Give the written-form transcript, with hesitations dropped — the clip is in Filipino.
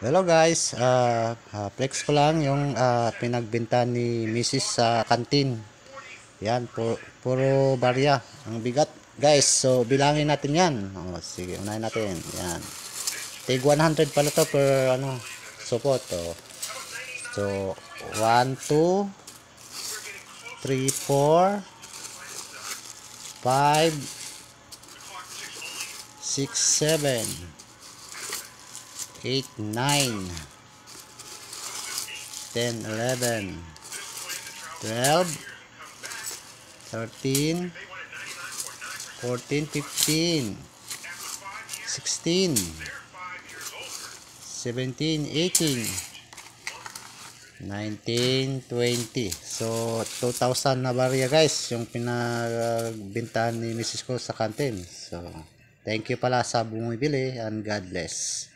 Hello guys, flex ko lang yung pinagbenta ni Mrs. sa kantin. Yan, puro barya. Ang bigat guys, so bilangin natin yan. Sige, unahin natin. Yan. Tig 100 pala to per support. So, 1, 2, 3, 4, 5, 6, 7, 8, 9, 10, 11, 12, 13, 14, 15, 16, 17, 18, 19, 20. So 2,000 na barya guys yung pinagbintahan ni Mrs. ko sa kantin. So thank you pala sa bumibili and God bless.